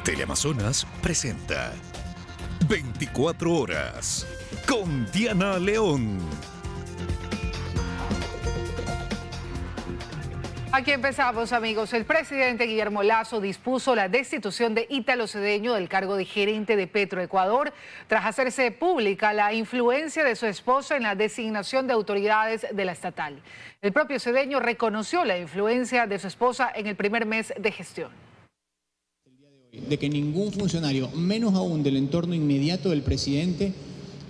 Teleamazonas presenta 24 horas con Diana León. Aquí empezamos, amigos. El presidente Guillermo Lasso dispuso la destitución de Ítalo Cedeño del cargo de gerente de Petroecuador tras hacerse pública la influencia de su esposa en la designación de autoridades de la estatal. El propio Cedeño reconoció la influencia de su esposa en el primer mes de gestión. De que ningún funcionario, menos aún del entorno inmediato del presidente,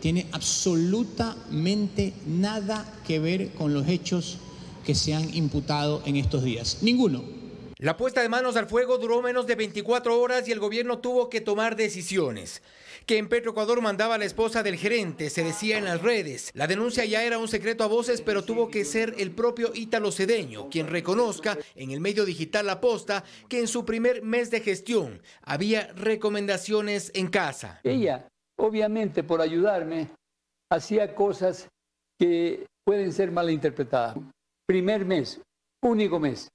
tiene absolutamente nada que ver con los hechos que se han imputado en estos días. Ninguno. La puesta de manos al fuego duró menos de 24 horas y el gobierno tuvo que tomar decisiones. Que en Petroecuador mandaba a la esposa del gerente, se decía en las redes. La denuncia ya era un secreto a voces, pero tuvo que ser el propio Ítalo Cedeño quien reconozca en el medio digital La Posta que en su primer mes de gestión había recomendaciones en casa. Ella, obviamente por ayudarme, hacía cosas que pueden ser malinterpretadas. Primer mes, único mes.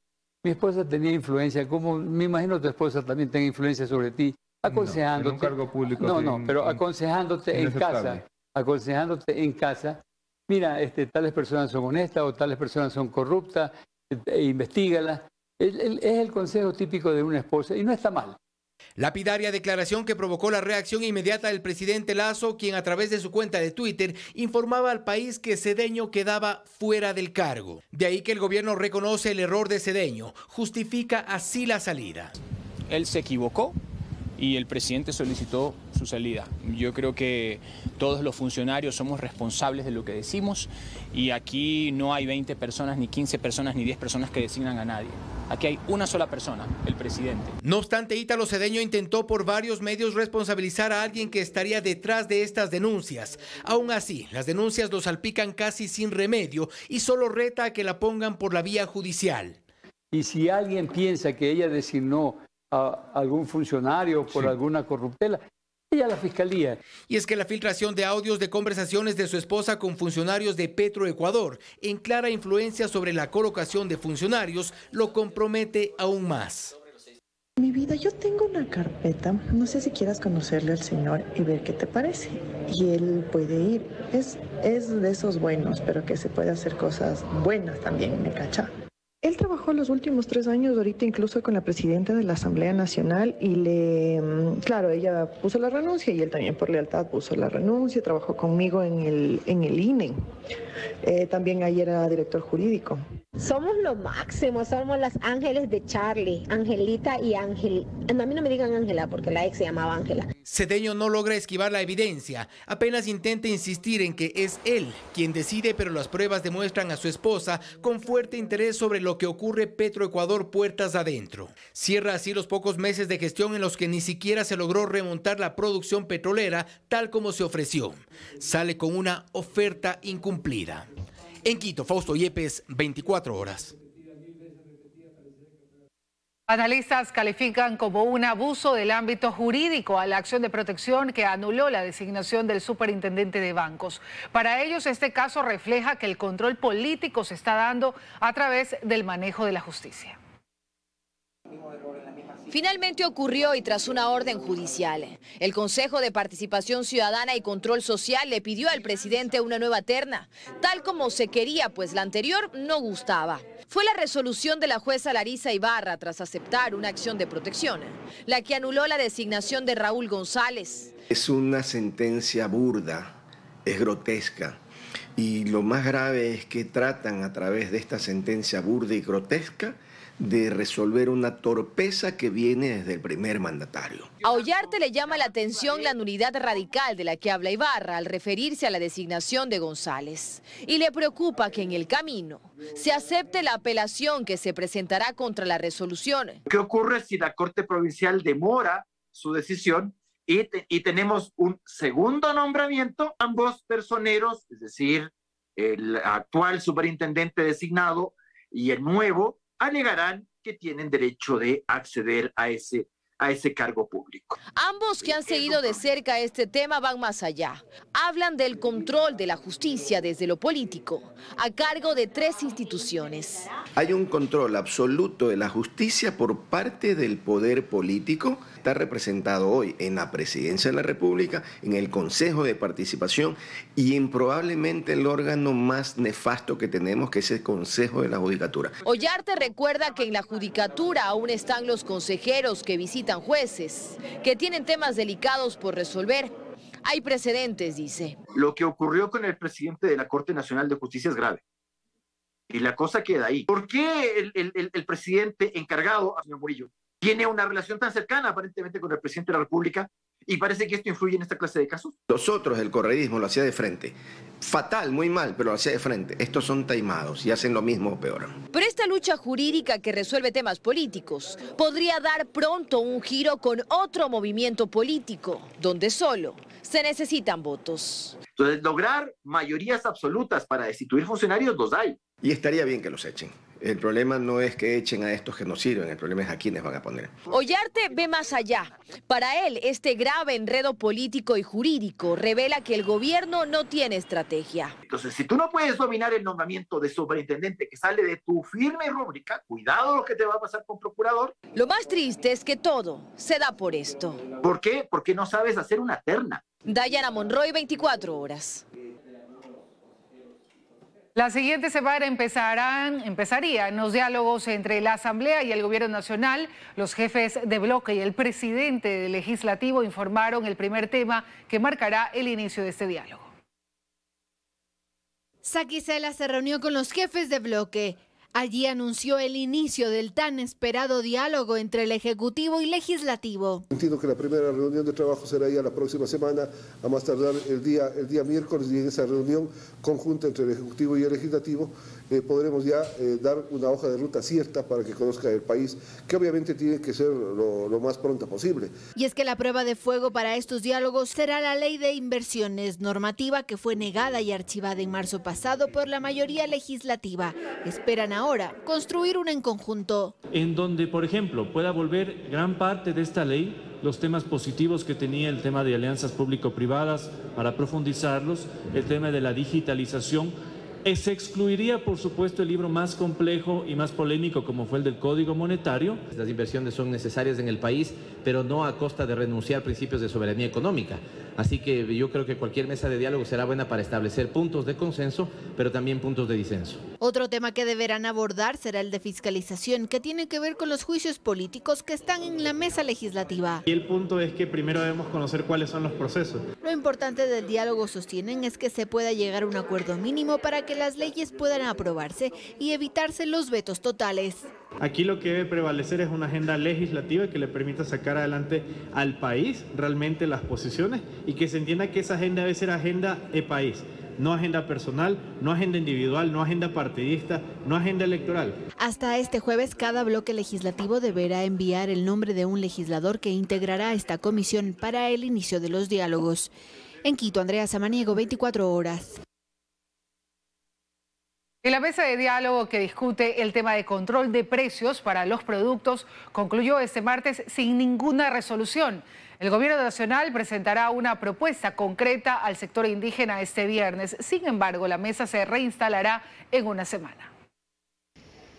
Mi esposa tenía influencia, como me imagino tu esposa también tenga influencia sobre ti, aconsejándote. No, en un cargo público. Pero aconsejándote en casa. Aconsejándote en casa. Mira, tales personas son honestas o tales personas son corruptas, investígalas. Es el consejo típico de una esposa y no está mal. Lapidaria declaración que provocó la reacción inmediata del presidente Lasso, quien a través de su cuenta de Twitter informaba al país que Cedeño quedaba fuera del cargo. De ahí que el gobierno reconoce el error de Cedeño, justifica así la salida. Él se equivocó y el presidente solicitó su salida. Yo creo que todos los funcionarios somos responsables de lo que decimos y aquí no hay 20 personas, ni 15 personas, ni 10 personas que designan a nadie. Aquí hay una sola persona, el presidente. No obstante, Ítalo Cedeño intentó por varios medios responsabilizar a alguien que estaría detrás de estas denuncias. Aún así, las denuncias lo salpican casi sin remedio y solo reta a que la pongan por la vía judicial. Y si alguien piensa que ella designó a algún funcionario por alguna corruptela, ella la fiscalía. Y es que la filtración de audios de conversaciones de su esposa con funcionarios de Petroecuador, en clara influencia sobre la colocación de funcionarios, lo compromete aún más. Mi vida, yo tengo una carpeta, no sé si quieras conocerle al señor y ver qué te parece. Y él puede ir, es de esos buenos, pero que se puede hacer cosas buenas también, ¿me cacha? Él trabajó los últimos 3 años, ahorita incluso con la presidenta de la Asamblea Nacional y claro, ella puso la renuncia y él también por lealtad puso la renuncia, trabajó conmigo en el INE. También ahí era director jurídico. Somos lo máximo, somos las ángeles de Charlie, Angelita y Ángel. A mí no me digan Ángela porque la ex se llamaba Ángela. Cedeño no logra esquivar la evidencia, apenas intenta insistir en que es él quien decide, pero las pruebas demuestran a su esposa con fuerte interés sobre lo que ocurre Petroecuador puertas adentro. Cierra así los pocos meses de gestión en los que ni siquiera se logró remontar la producción petrolera tal como se ofreció. Sale con una oferta incumplida. En Quito, Fausto Yepes, 24 horas. Analistas califican como un abuso del ámbito jurídico a la acción de protección que anuló la designación del superintendente de bancos. Para ellos, este caso refleja que el control político se está dando a través del manejo de la justicia. Finalmente ocurrió y tras una orden judicial, el Consejo de Participación Ciudadana y Control Social le pidió al presidente una nueva terna, tal como se quería, pues la anterior no gustaba. Fue la resolución de la jueza Larisa Ibarra tras aceptar una acción de protección, la que anuló la designación de Raúl González. Es una sentencia burda, es grotesca. Y lo más grave es que tratan a través de esta sentencia burda y grotesca de resolver una torpeza que viene desde el primer mandatario. A Ollarte le llama la atención la nulidad radical de la que habla Ibarra al referirse a la designación de González. Y le preocupa que en el camino se acepte la apelación que se presentará contra la resolución. ¿Qué ocurre si la Corte Provincial demora su decisión y tenemos un segundo nombramiento? Ambos personeros, es decir, el actual superintendente designado y el nuevo, alegarán que tienen derecho de acceder a ese a ese cargo público. Ambos que han seguido de cerca este tema van más allá. Hablan del control de la justicia desde lo político, a cargo de 3 instituciones. Hay un control absoluto de la justicia por parte del poder político. Está representado hoy en la Presidencia de la República, en el Consejo de Participación y en probablemente el órgano más nefasto que tenemos, que es el Consejo de la Judicatura. Ollarte recuerda que en la Judicatura aún están los consejeros que visitan jueces, que tienen temas delicados por resolver. Hay precedentes, dice. Lo que ocurrió con el presidente de la Corte Nacional de Justicia es grave. Y la cosa queda ahí. ¿Por qué el presidente encargado, señor Murillo, tiene una relación tan cercana aparentemente con el presidente de la República y parece que esto influye en esta clase de casos? Nosotros, el correísmo, lo hacía de frente. Fatal, muy mal, pero lo hacía de frente. Estos son taimados y hacen lo mismo o peor. Pero esta lucha jurídica que resuelve temas políticos podría dar pronto un giro con otro movimiento político, donde solo se necesitan votos. Entonces, lograr mayorías absolutas para destituir funcionarios los hay. Y estaría bien que los echen. El problema no es que echen a estos que no sirven, el problema es a quiénes van a poner. Ollarte ve más allá. Para él, este grave enredo político y jurídico revela que el gobierno no tiene estrategia. Entonces, si tú no puedes dominar el nombramiento de superintendente que sale de tu firme rúbrica, cuidado lo que te va a pasar con procurador. Lo más triste es que todo se da por esto. ¿Por qué? Porque no sabes hacer una terna. Dayana Monroy, 24 horas. La siguiente semana empezarían los diálogos entre la Asamblea y el Gobierno Nacional. Los jefes de bloque y el presidente del Legislativo informaron el primer tema que marcará el inicio de este diálogo. Saquicela se reunió con los jefes de bloque. Allí anunció el inicio del tan esperado diálogo entre el Ejecutivo y Legislativo. Entiendo que la primera reunión de trabajo será ya la próxima semana, a más tardar el día miércoles, y en esa reunión conjunta entre el Ejecutivo y el Legislativo podremos ya dar una hoja de ruta cierta para que conozca el país, que obviamente tiene que ser lo más pronto posible. Y es que la prueba de fuego para estos diálogos será la Ley de Inversiones, normativa que fue negada y archivada en marzo pasado por la mayoría legislativa. Esperan ahora construir una en conjunto. En donde, por ejemplo, pueda volver gran parte de esta ley, los temas positivos que tenía el tema de alianzas público-privadas para profundizarlos, el tema de la digitalización. Se excluiría, por supuesto, el libro más complejo y más polémico como fue el del Código Monetario. Las inversiones son necesarias en el país, pero no a costa de renunciar a principios de soberanía económica. Así que yo creo que cualquier mesa de diálogo será buena para establecer puntos de consenso, pero también puntos de disenso. Otro tema que deberán abordar será el de fiscalización, que tiene que ver con los juicios políticos que están en la mesa legislativa. Y el punto es que primero debemos conocer cuáles son los procesos. Lo importante del diálogo, sostienen, es que se pueda llegar a un acuerdo mínimo para que las leyes puedan aprobarse y evitarse los vetos totales. Aquí lo que debe prevalecer es una agenda legislativa que le permita sacar adelante al país realmente las posiciones y que se entienda que esa agenda debe ser agenda de país, no agenda personal, no agenda individual, no agenda partidista, no agenda electoral. Hasta este jueves, cada bloque legislativo deberá enviar el nombre de un legislador que integrará esta comisión para el inicio de los diálogos. En Quito, Andrea Samaniego, 24 horas. En la mesa de diálogo que discute el tema de control de precios para los productos concluyó este martes sin ninguna resolución. El Gobierno Nacional presentará una propuesta concreta al sector indígena este viernes. Sin embargo, la mesa se reinstalará en una semana.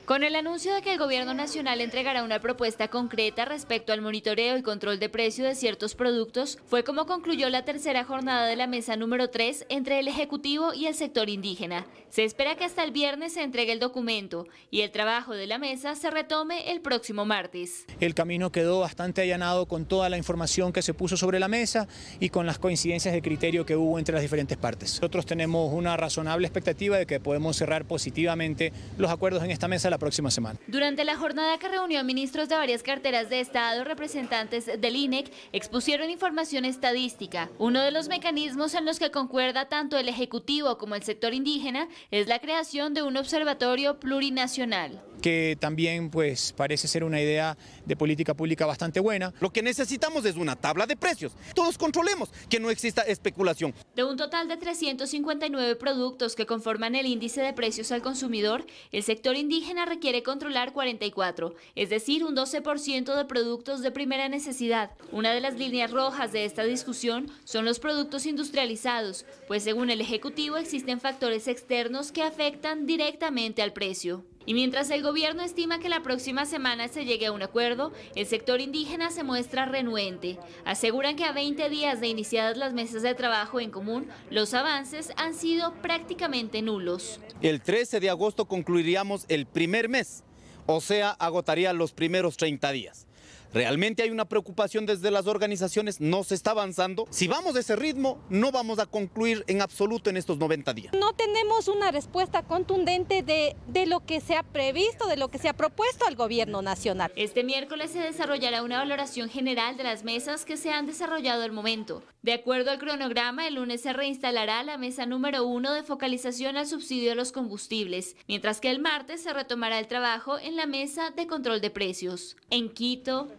Con el anuncio de que el Gobierno Nacional entregará una propuesta concreta respecto al monitoreo y control de precio de ciertos productos, fue como concluyó la tercera jornada de la mesa número 3 entre el Ejecutivo y el sector indígena. Se espera que hasta el viernes se entregue el documento y el trabajo de la mesa se retome el próximo martes. El camino quedó bastante allanado con toda la información que se puso sobre la mesa y con las coincidencias de criterio que hubo entre las diferentes partes. Nosotros tenemos una razonable expectativa de que podemos cerrar positivamente los acuerdos en esta mesa la próxima semana. Durante la jornada que reunió a ministros de varias carteras de Estado, representantes del INEC expusieron información estadística. Uno de los mecanismos en los que concuerda tanto el Ejecutivo como el sector indígena es la creación de un observatorio plurinacional. que también pues parece ser una idea de política pública bastante buena. Lo que necesitamos es una tabla de precios. Todos controlemos que no exista especulación. De un total de 359 productos que conforman el índice de precios al consumidor, el sector indígena requiere controlar 44, es decir, un 12% de productos de primera necesidad. Una de las líneas rojas de esta discusión son los productos industrializados, pues según el Ejecutivo existen factores externos que afectan directamente al precio. Y mientras el gobierno estima que la próxima semana se llegue a un acuerdo, el sector indígena se muestra renuente. Aseguran que a 20 días de iniciadas las mesas de trabajo en común, los avances han sido prácticamente nulos. El 13 de agosto concluiríamos el primer mes, o sea, agotaría los primeros 30 días. Realmente hay una preocupación desde las organizaciones, no se está avanzando. Si vamos de ese ritmo, no vamos a concluir en absoluto en estos 90 días. No tenemos una respuesta contundente de lo que se ha previsto, de lo que se ha propuesto al gobierno nacional. Este miércoles se desarrollará una valoración general de las mesas que se han desarrollado al momento. De acuerdo al cronograma, el lunes se reinstalará la mesa número 1 de focalización al subsidio de los combustibles, mientras que el martes se retomará el trabajo en la mesa de control de precios. En Quito,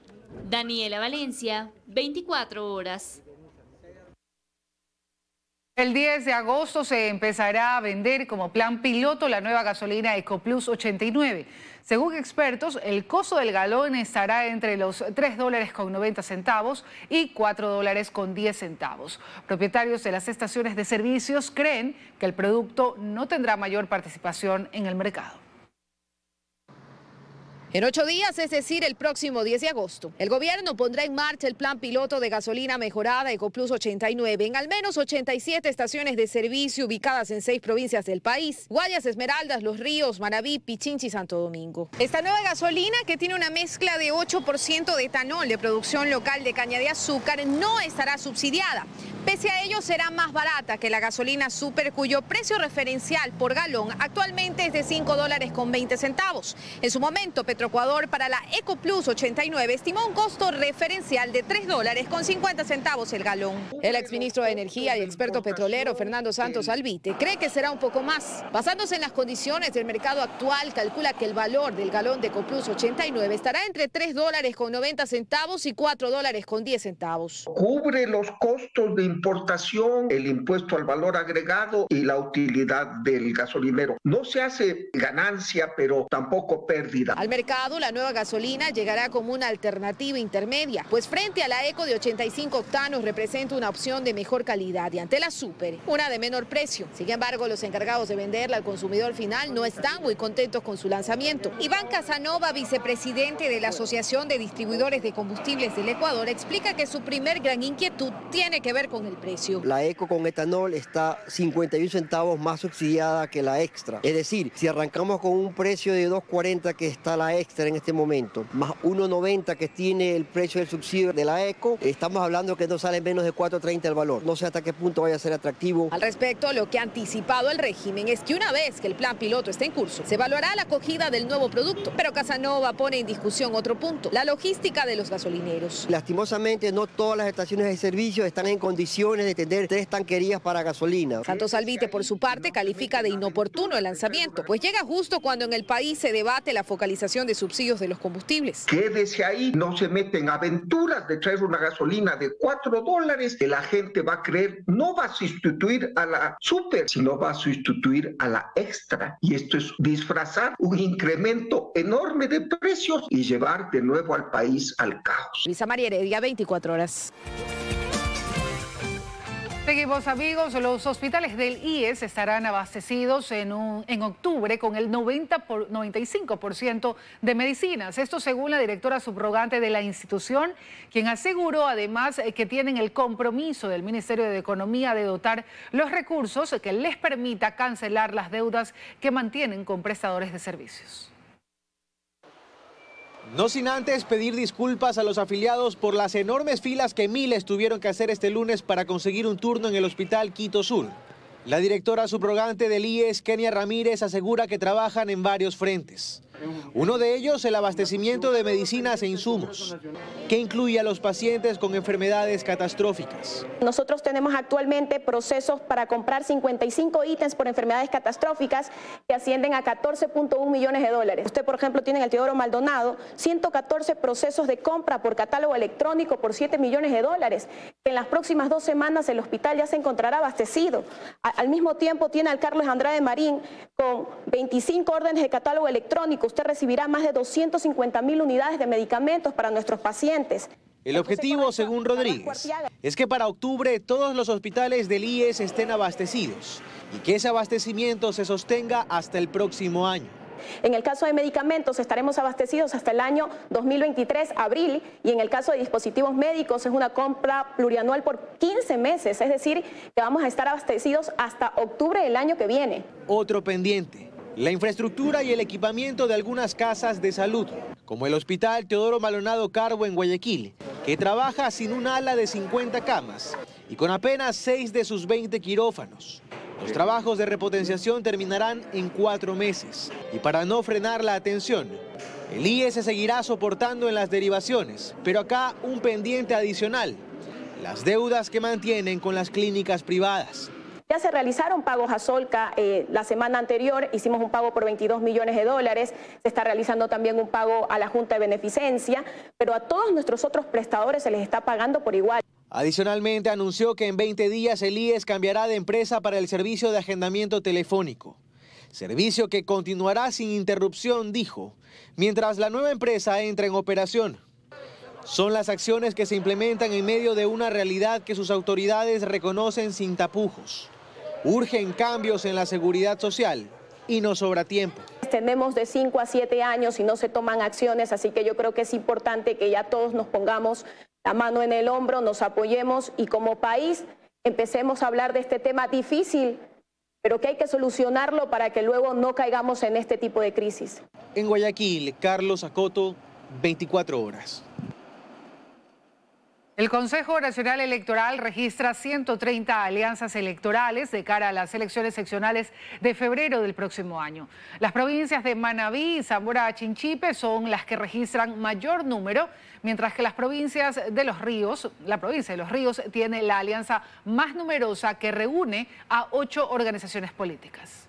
Daniela Valencia, 24 horas. El 10 de agosto se empezará a vender como plan piloto la nueva gasolina EcoPlus 89. Según expertos, el costo del galón estará entre los $3.90 y $4.10. Propietarios de las estaciones de servicios creen que el producto no tendrá mayor participación en el mercado. En 8 días, es decir, el próximo 10 de agosto, el gobierno pondrá en marcha el plan piloto de gasolina mejorada EcoPlus 89 en al menos 87 estaciones de servicio ubicadas en 6 provincias del país: Guayas, Esmeraldas, Los Ríos, Manabí, Pichincha y Santo Domingo. Esta nueva gasolina, que tiene una mezcla de 8% de etanol de producción local de caña de azúcar, no estará subsidiada. Pese a ello, será más barata que la gasolina super, cuyo precio referencial por galón actualmente es de $5.20. En su momento, Petroecuador para la EcoPlus 89 estimó un costo referencial de $3.50 el galón. El exministro de Energía y experto petrolero Fernando Santos Albite cree que será un poco más. Basándose en las condiciones del mercado actual, calcula que el valor del galón de EcoPlus 89 estará entre $3.90 y $4.10. Cubre los costos de importación, el impuesto al valor agregado y la utilidad del gasolinero. No se hace ganancia, pero tampoco pérdida. Al mercado, la nueva gasolina llegará como una alternativa intermedia, pues frente a la Eco de 85 octanos representa una opción de mejor calidad y ante la Super, una de menor precio. Sin embargo, los encargados de venderla al consumidor final no están muy contentos con su lanzamiento. Iván Casanova, vicepresidente de la Asociación de Distribuidores de Combustibles del Ecuador, explica que su primer gran inquietud tiene que ver con el precio. La Eco con etanol está 51 centavos más subsidiada que la extra. Es decir, si arrancamos con un precio de 2.40 que está la extra en este momento, más 1.90 que tiene el precio del subsidio de la Eco, estamos hablando que no sale menos de 4.30 el valor. No sé hasta qué punto vaya a ser atractivo. Al respecto, lo que ha anticipado el régimen es que una vez que el plan piloto esté en curso, se evaluará la acogida del nuevo producto. Pero Casanova pone en discusión otro punto: la logística de los gasolineros. Lastimosamente, no todas las estaciones de servicio están en condiciones de tener 3 tanquerías para gasolina. Santos Albite, por su parte, califica de inoportuno el lanzamiento, pues llega justo cuando en el país se debate la focalización de subsidios de los combustibles. Quédese ahí, no se meten aventuras de traer una gasolina de $4 que la gente va a creer no va a sustituir a la super, sino va a sustituir a la extra. Y esto es disfrazar un incremento enorme de precios y llevar de nuevo al país al caos. Luisa María Heredia, 24 horas. Seguimos, amigos. Los hospitales del IES estarán abastecidos en octubre con el 95% de medicinas. Esto según la directora subrogante de la institución, quien aseguró además que tienen el compromiso del Ministerio de Economía de dotar los recursos que les permita cancelar las deudas que mantienen con prestadores de servicios. No sin antes pedir disculpas a los afiliados por las enormes filas que miles tuvieron que hacer este lunes para conseguir un turno en el Hospital Quito Sur. La directora subrogante del IES, Kenia Ramírez, asegura que trabajan en varios frentes. Uno de ellos, el abastecimiento de medicinas e insumos, que incluye a los pacientes con enfermedades catastróficas. Nosotros tenemos actualmente procesos para comprar 55 ítems por enfermedades catastróficas que ascienden a 14.1 millones de dólares. Usted, por ejemplo, tiene en el Teodoro Maldonado 114 procesos de compra por catálogo electrónico por 7 millones de dólares. En las próximas 2 semanas el hospital ya se encontrará abastecido. Al mismo tiempo tiene al Carlos Andrade Marín con 25 órdenes de catálogo electrónico. Usted recibirá más de 250.000 unidades de medicamentos para nuestros pacientes. El objetivo, según Rodríguez, es que para octubre todos los hospitales del IES estén abastecidos y que ese abastecimiento se sostenga hasta el próximo año. En el caso de medicamentos estaremos abastecidos hasta el año 2023, abril, y en el caso de dispositivos médicos es una compra plurianual por 15 meses, es decir, que vamos a estar abastecidos hasta octubre del año que viene. Otro pendiente, la infraestructura y el equipamiento de algunas casas de salud, como el Hospital Teodoro Maldonado Carbo en Guayaquil, que trabaja sin un ala de 50 camas y con apenas 6 de sus 20 quirófanos. Los trabajos de repotenciación terminarán en 4 meses. Y para no frenar la atención, el IES se seguirá soportando en las derivaciones. Pero acá un pendiente adicional, las deudas que mantienen con las clínicas privadas. Ya se realizaron pagos a Solca la semana anterior, hicimos un pago por 22 millones de dólares, se está realizando también un pago a la Junta de Beneficencia, pero a todos nuestros otros prestadores se les está pagando por igual. Adicionalmente anunció que en 20 días el IES cambiará de empresa para el servicio de agendamiento telefónico. Servicio que continuará sin interrupción, dijo, mientras la nueva empresa entra en operación. Son las acciones que se implementan en medio de una realidad que sus autoridades reconocen sin tapujos. Urgen cambios en la seguridad social y no sobra tiempo. Tenemos de 5 a 7 años y no se toman acciones, así que yo creo que es importante que ya todos nos pongamos la mano en el hombro, nos apoyemos y como país empecemos a hablar de este tema difícil, pero que hay que solucionarlo para que luego no caigamos en este tipo de crisis. En Guayaquil, Carlos Acoto, 24 horas. El Consejo Nacional Electoral registra 130 alianzas electorales de cara a las elecciones seccionales de febrero del próximo año. Las provincias de Manabí y Zamora Chinchipe son las que registran mayor número, mientras que las provincias de Los Ríos, la provincia de Los Ríos tiene la alianza más numerosa que reúne a 8 organizaciones políticas.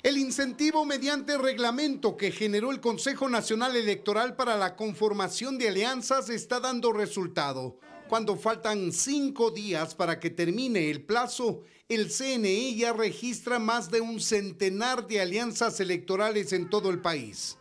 El incentivo mediante reglamento que generó el Consejo Nacional Electoral para la conformación de alianzas está dando resultado. Cuando faltan 5 días para que termine el plazo, el CNE ya registra más de un centenar de alianzas electorales en todo el país.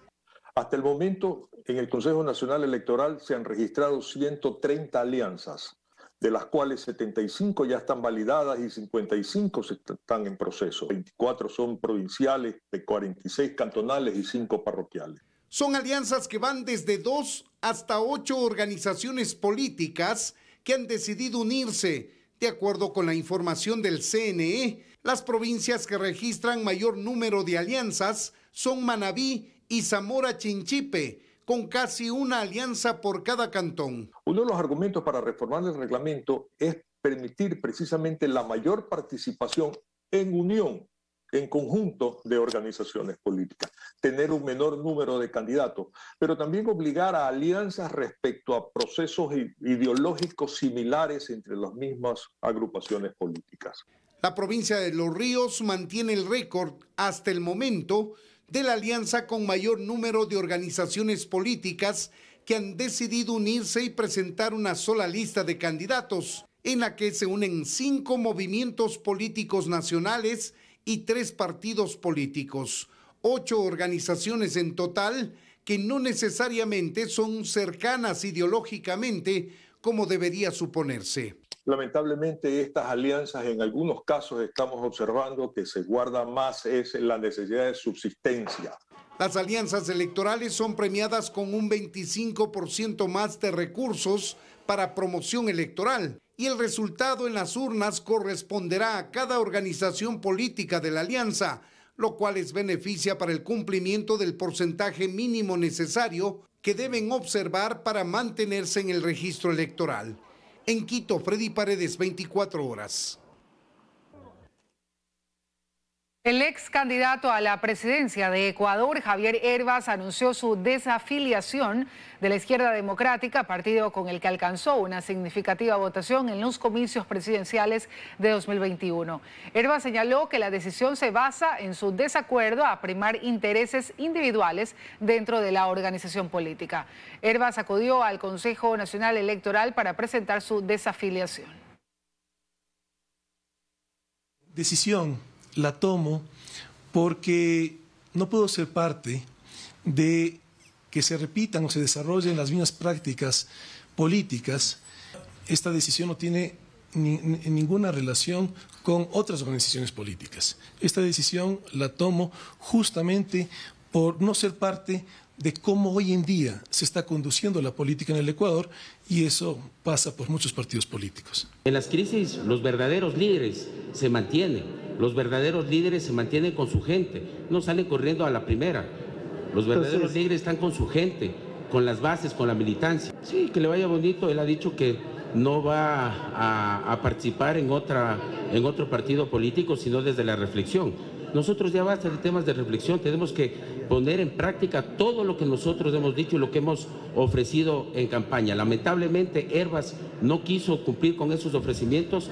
Hasta el momento, en el Consejo Nacional Electoral se han registrado 130 alianzas, de las cuales 75 ya están validadas y 55 están en proceso. 24 son provinciales, de 46 cantonales y 5 parroquiales. Son alianzas que van desde 2 hasta 8 organizaciones políticas que han decidido unirse. De acuerdo con la información del CNE, las provincias que registran mayor número de alianzas son Manabí y Zamora Chinchipe, con casi una alianza por cada cantón. Uno de los argumentos para reformar el reglamento es permitir precisamente la mayor participación en unión, en conjunto de organizaciones políticas, tener un menor número de candidatos, pero también obligar a alianzas respecto a procesos ideológicos similares entre las mismas agrupaciones políticas. La provincia de Los Ríos mantiene el récord hasta el momento de la alianza con mayor número de organizaciones políticas que han decidido unirse y presentar una sola lista de candidatos, en la que se unen 5 movimientos políticos nacionales y 3 partidos políticos, 8 organizaciones en total que no necesariamente son cercanas ideológicamente como debería suponerse. Lamentablemente estas alianzas en algunos casos estamos observando que se guarda más es la necesidad de subsistencia. Las alianzas electorales son premiadas con un 25% más de recursos para promoción electoral y el resultado en las urnas corresponderá a cada organización política de la alianza, lo cual les beneficia para el cumplimiento del porcentaje mínimo necesario que deben observar para mantenerse en el registro electoral. En Quito, Freddy Paredes, 24 horas. El ex candidato a la presidencia de Ecuador, Javier Hervas, anunció su desafiliación de la Izquierda Democrática, partido con el que alcanzó una significativa votación en los comicios presidenciales de 2021. Hervas señaló que la decisión se basa en su desacuerdo a primar intereses individuales dentro de la organización política. Hervas acudió al Consejo Nacional Electoral para presentar su desafiliación. Decisión la tomo porque no puedo ser parte de que se repitan o se desarrollen las mismas prácticas políticas. Esta decisión no tiene ninguna relación con otras organizaciones políticas. Esta decisión la tomo justamente por no ser parte de cómo hoy en día se está conduciendo la política en el Ecuador, y eso pasa por muchos partidos políticos. En las crisis los verdaderos líderes se mantienen. Los verdaderos líderes se mantienen con su gente, no salen corriendo a la primera. Los verdaderos líderes están con su gente, con las bases, con la militancia. Sí, que le vaya bonito. Él ha dicho que no va a participar en otro partido político, sino desde la reflexión. Nosotros ya basta de temas de reflexión, tenemos que poner en práctica todo lo que nosotros hemos dicho y lo que hemos ofrecido en campaña. Lamentablemente, Hervas no quiso cumplir con esos ofrecimientos.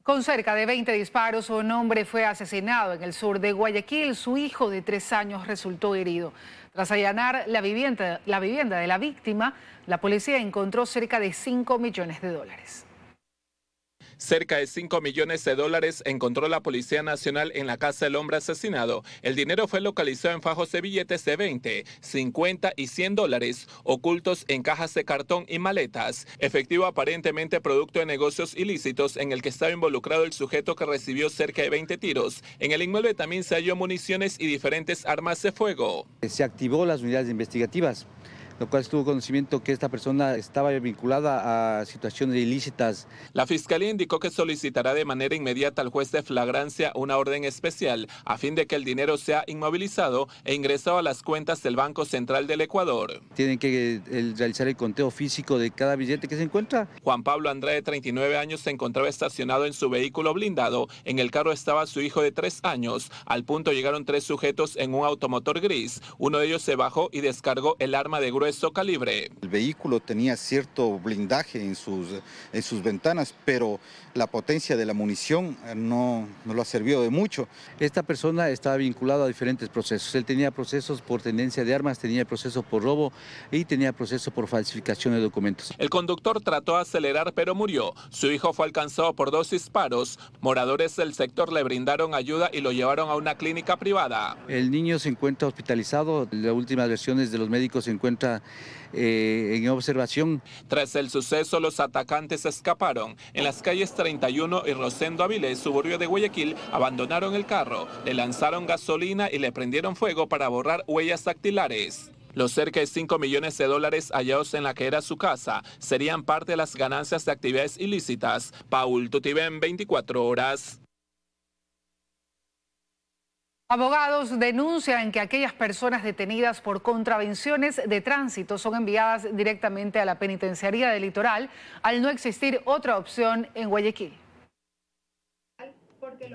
Con cerca de 20 disparos, un hombre fue asesinado en el sur de Guayaquil. Su hijo de 3 años resultó herido. Tras allanar la vivienda de la víctima, la policía encontró cerca de $5 millones. Cerca de $5 millones encontró la Policía Nacional en la casa del hombre asesinado. El dinero fue localizado en fajos de billetes de 20, 50 y $100, ocultos en cajas de cartón y maletas. Efectivo aparentemente producto de negocios ilícitos en el que estaba involucrado el sujeto que recibió cerca de 20 tiros. En el inmueble también se halló municiones y diferentes armas de fuego. Se activó las unidades investigativas, lo cual tuvo conocimiento que esta persona estaba vinculada a situaciones ilícitas. La Fiscalía indicó que solicitará de manera inmediata al juez de flagrancia una orden especial a fin de que el dinero sea inmovilizado e ingresado a las cuentas del Banco Central del Ecuador. Tienen que realizar el conteo físico de cada billete que se encuentra. Juan Pablo Andrade, de 39 años, se encontraba estacionado en su vehículo blindado. En el carro estaba su hijo de 3 años. Al punto llegaron 3 sujetos en un automotor gris. Uno de ellos se bajó y descargó el arma de grueso calibre. El vehículo tenía cierto blindaje en sus ventanas, pero la potencia de la munición no lo ha servido de mucho. Esta persona estaba vinculada a diferentes procesos. Él tenía procesos por tenencia de armas, tenía proceso por robo y tenía proceso por falsificación de documentos. El conductor trató de acelerar pero murió. Su hijo fue alcanzado por 2 disparos. Moradores del sector le brindaron ayuda y lo llevaron a una clínica privada. El niño se encuentra hospitalizado. Las últimas versiones de los médicos se encuentra en observación. Tras el suceso, los atacantes escaparon. En las calles 31 y Rosendo Avilés, suburbio de Guayaquil, abandonaron el carro, le lanzaron gasolina y le prendieron fuego para borrar huellas dactilares. Los cerca de $5 millones hallados en la que era su casa serían parte de las ganancias de actividades ilícitas. Paul Tutibén, 24 horas. Abogados denuncian que aquellas personas detenidas por contravenciones de tránsito son enviadas directamente a la penitenciaría del Litoral al no existir otra opción en Guayaquil.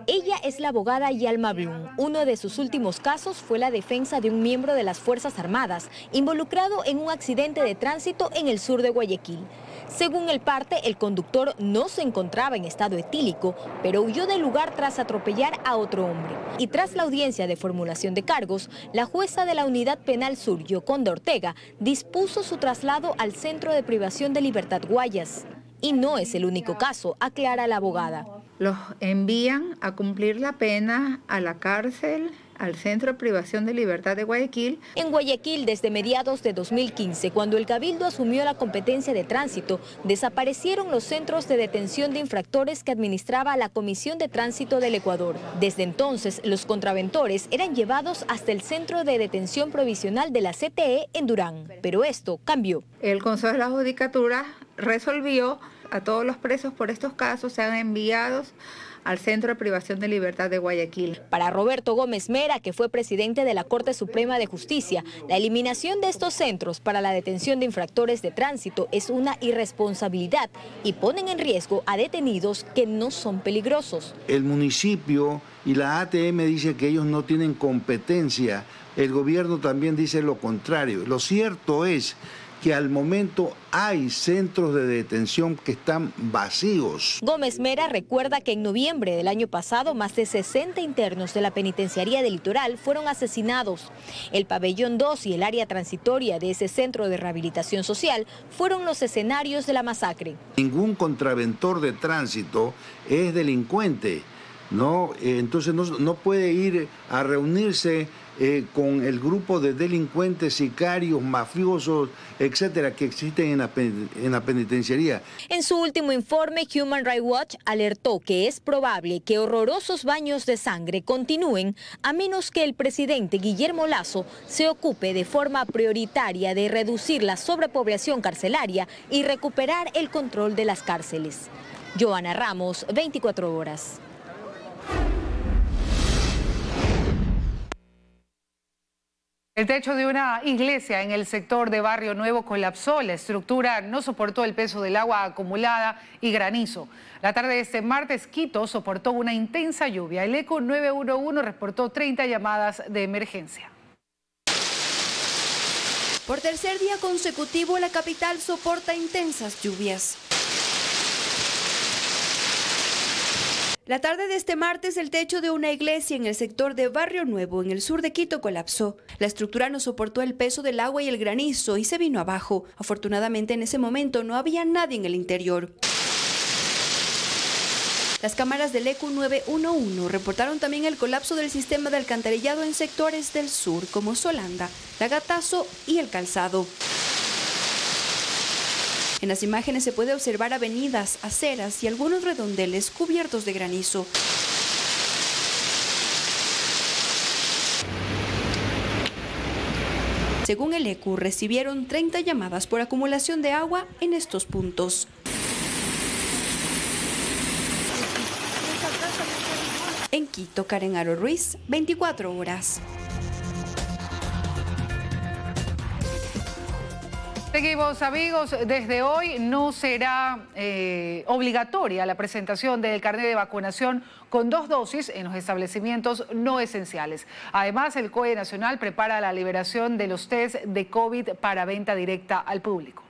Ella es la abogada Yalma Blum. Uno de sus últimos casos fue la defensa de un miembro de las Fuerzas Armadas involucrado en un accidente de tránsito en el sur de Guayaquil. Según el parte, el conductor no se encontraba en estado etílico, pero huyó del lugar tras atropellar a otro hombre. Y tras la audiencia de formulación de cargos, la jueza de la Unidad Penal Sur, Yoconda Ortega, dispuso su traslado al Centro de Privación de Libertad Guayas. Y no es el único caso, aclara la abogada. Los envían a cumplir la pena a la cárcel, al Centro de Privación de Libertad de Guayaquil. En Guayaquil, desde mediados de 2015, cuando el Cabildo asumió la competencia de tránsito, desaparecieron los centros de detención de infractores que administraba la Comisión de Tránsito del Ecuador. Desde entonces, los contraventores eran llevados hasta el Centro de Detención Provisional de la CTE en Durán. Pero esto cambió. El Consejo de la Judicatura resolvió a todos los presos por estos casos sean enviados al Centro de Privación de Libertad de Guayaquil. Para Roberto Gómez Mera, que fue presidente de la Corte Suprema de Justicia, la eliminación de estos centros para la detención de infractores de tránsito es una irresponsabilidad y ponen en riesgo a detenidos que no son peligrosos. El municipio y la ATM dice que ellos no tienen competencia, el gobierno también dice lo contrario. Lo cierto es que al momento hay centros de detención que están vacíos. Gómez Mera recuerda que en noviembre del año pasado más de 60 internos de la penitenciaría del Litoral fueron asesinados. El pabellón 2 y el área transitoria de ese centro de rehabilitación social fueron los escenarios de la masacre. Ningún contraventor de tránsito es delincuente, ¿no? Entonces no puede ir a reunirse con el grupo de delincuentes, sicarios, mafiosos, etcétera, que existen en la penitenciaría. En su último informe, Human Rights Watch alertó que es probable que horrorosos baños de sangre continúen a menos que el presidente Guillermo Lasso se ocupe de forma prioritaria de reducir la sobrepoblación carcelaria y recuperar el control de las cárceles. Joana Ramos, 24 horas. El techo de una iglesia en el sector de Barrio Nuevo colapsó. La estructura no soportó el peso del agua acumulada y granizo. La tarde de este martes, Quito soportó una intensa lluvia. El ECO 911 reportó 30 llamadas de emergencia. Por tercer día consecutivo, la capital soporta intensas lluvias. La tarde de este martes, el techo de una iglesia en el sector de Barrio Nuevo, en el sur de Quito, colapsó. La estructura no soportó el peso del agua y el granizo y se vino abajo. Afortunadamente, en ese momento no había nadie en el interior. Las cámaras del ECU 911 reportaron también el colapso del sistema de alcantarillado en sectores del sur, como Solanda, Lagatazo y El Calzado. En las imágenes se puede observar avenidas, aceras y algunos redondeles cubiertos de granizo. Según el ECU, recibieron 30 llamadas por acumulación de agua en estos puntos. En Quito, Karen Aro Ruiz, 24 horas. Seguimos, amigos. Desde hoy no será obligatoria la presentación del carnet de vacunación con 2 dosis en los establecimientos no esenciales. Además, el COE Nacional prepara la liberación de los test de COVID para venta directa al público.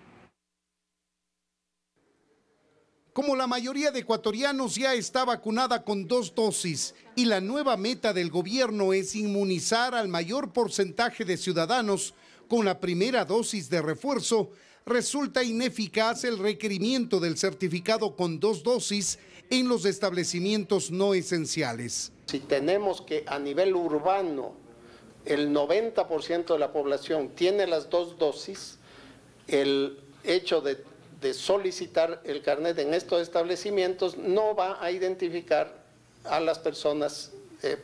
Como la mayoría de ecuatorianos ya está vacunada con 2 dosis y la nueva meta del gobierno es inmunizar al mayor porcentaje de ciudadanos con la primera dosis de refuerzo, resulta ineficaz el requerimiento del certificado con 2 dosis en los establecimientos no esenciales. Si tenemos que a nivel urbano el 90% de la población tiene las 2 dosis, el hecho de solicitar el carnet en estos establecimientos no va a identificar a las personas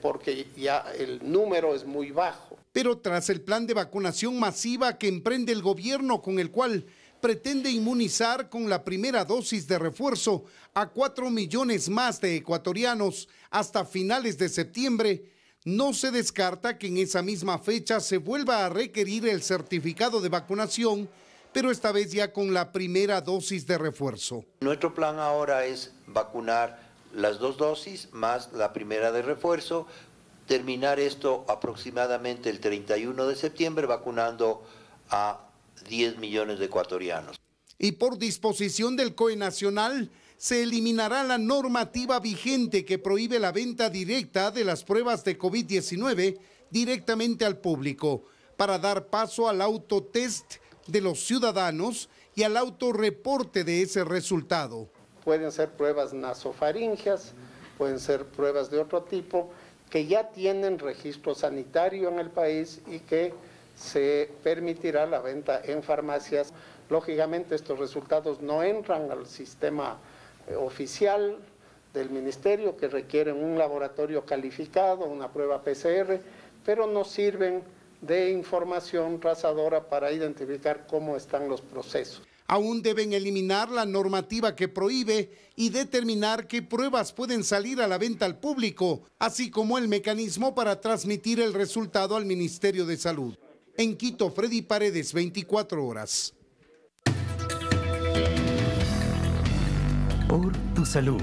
porque ya el número es muy bajo. Pero tras el plan de vacunación masiva que emprende el gobierno, con el cual pretende inmunizar con la primera dosis de refuerzo a 4 millones más de ecuatorianos hasta finales de septiembre, no se descarta que en esa misma fecha se vuelva a requerir el certificado de vacunación, pero esta vez ya con la primera dosis de refuerzo. Nuestro plan ahora es vacunar las 2 dosis más la primera de refuerzo, terminar esto aproximadamente el 31 de septiembre vacunando a 10 millones de ecuatorianos. Y por disposición del COE Nacional, se eliminará la normativa vigente que prohíbe la venta directa de las pruebas de COVID-19 directamente al público, para dar paso al autotest de los ciudadanos y al autorreporte de ese resultado. Pueden ser pruebas nasofaríngeas, pueden ser pruebas de otro tipo, que ya tienen registro sanitario en el país y que se permitirá la venta en farmacias. Lógicamente estos resultados no entran al sistema oficial del ministerio, que requieren un laboratorio calificado, una prueba PCR, pero nos sirven de información trazadora para identificar cómo están los procesos. Aún deben eliminar la normativa que prohíbe y determinar qué pruebas pueden salir a la venta al público, así como el mecanismo para transmitir el resultado al Ministerio de Salud. En Quito, Freddy Paredes, 24 horas. Por tu salud.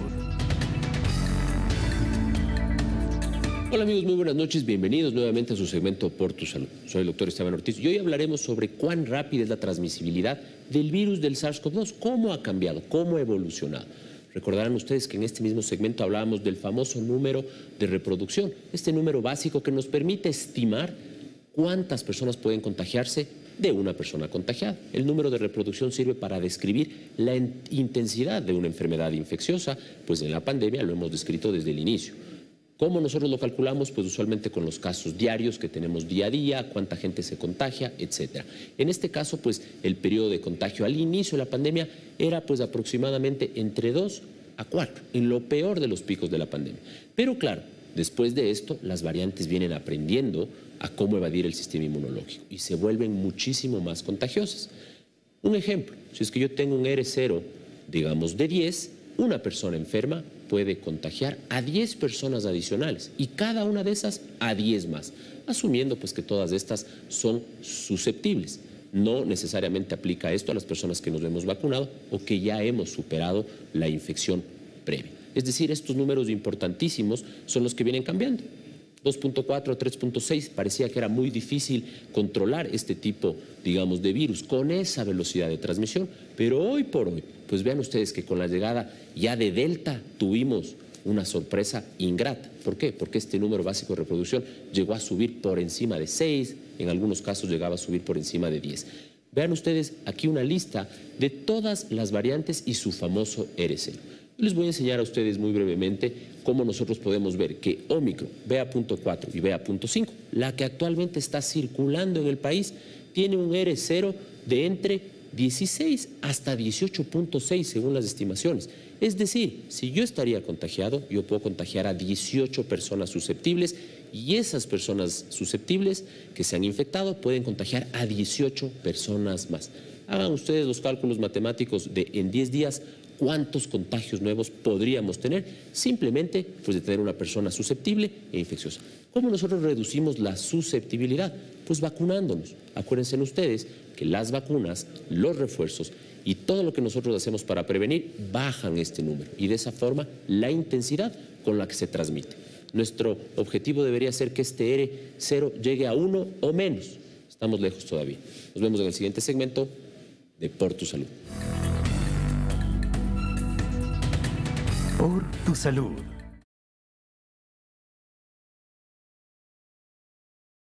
Hola amigos, muy buenas noches, bienvenidos nuevamente a su segmento Por tu Salud. Soy el doctor Esteban Ortiz y hoy hablaremos sobre cuán rápida es la transmisibilidad del virus del SARS-CoV-2, cómo ha cambiado, cómo ha evolucionado. Recordarán ustedes que en este mismo segmento hablábamos del famoso número de reproducción, este número básico que nos permite estimar cuántas personas pueden contagiarse de una persona contagiada. El número de reproducción sirve para describir la intensidad de una enfermedad infecciosa, pues en la pandemia lo hemos descrito desde el inicio. ¿Cómo nosotros lo calculamos? Pues usualmente con los casos diarios que tenemos día a día, cuánta gente se contagia, etc. En este caso, pues el periodo de contagio al inicio de la pandemia era pues aproximadamente entre 2 a 4, en lo peor de los picos de la pandemia. Pero claro, después de esto, las variantes vienen aprendiendo a cómo evadir el sistema inmunológico y se vuelven muchísimo más contagiosas. Un ejemplo, si es que yo tengo un R0, digamos de 10, una persona enferma puede contagiar a 10 personas adicionales y cada una de esas a 10 más, asumiendo pues que todas estas son susceptibles. No necesariamente aplica esto a las personas que nos hemos vacunado o que ya hemos superado la infección previa. Es decir, estos números importantísimos son los que vienen cambiando. 2.4, 3.6, parecía que era muy difícil controlar este tipo, digamos, de virus con esa velocidad de transmisión, pero hoy por hoy, pues vean ustedes que con la llegada ya de Delta tuvimos una sorpresa ingrata. ¿Por qué? Porque este número básico de reproducción llegó a subir por encima de 6, en algunos casos llegaba a subir por encima de 10. Vean ustedes aquí una lista de todas las variantes y su famoso R0. Les voy a enseñar a ustedes muy brevemente cómo nosotros podemos ver que Ómicron, BA.4 y BA.5, la que actualmente está circulando en el país, tiene un R0 de entre 16 hasta 18.6 según las estimaciones. Es decir, si yo estaría contagiado, yo puedo contagiar a 18 personas susceptibles y esas personas susceptibles que se han infectado pueden contagiar a 18 personas más. Hagan ustedes los cálculos matemáticos de en 10 días cuántos contagios nuevos podríamos tener simplemente pues, de tener una persona susceptible e infecciosa. ¿Cómo nosotros reducimos la susceptibilidad? Pues vacunándonos. Acuérdense ustedes que las vacunas, los refuerzos y todo lo que nosotros hacemos para prevenir bajan este número y de esa forma la intensidad con la que se transmite. Nuestro objetivo debería ser que este R0 llegue a 1 o menos. Estamos lejos todavía. Nos vemos en el siguiente segmento de Por tu Salud. Por tu salud.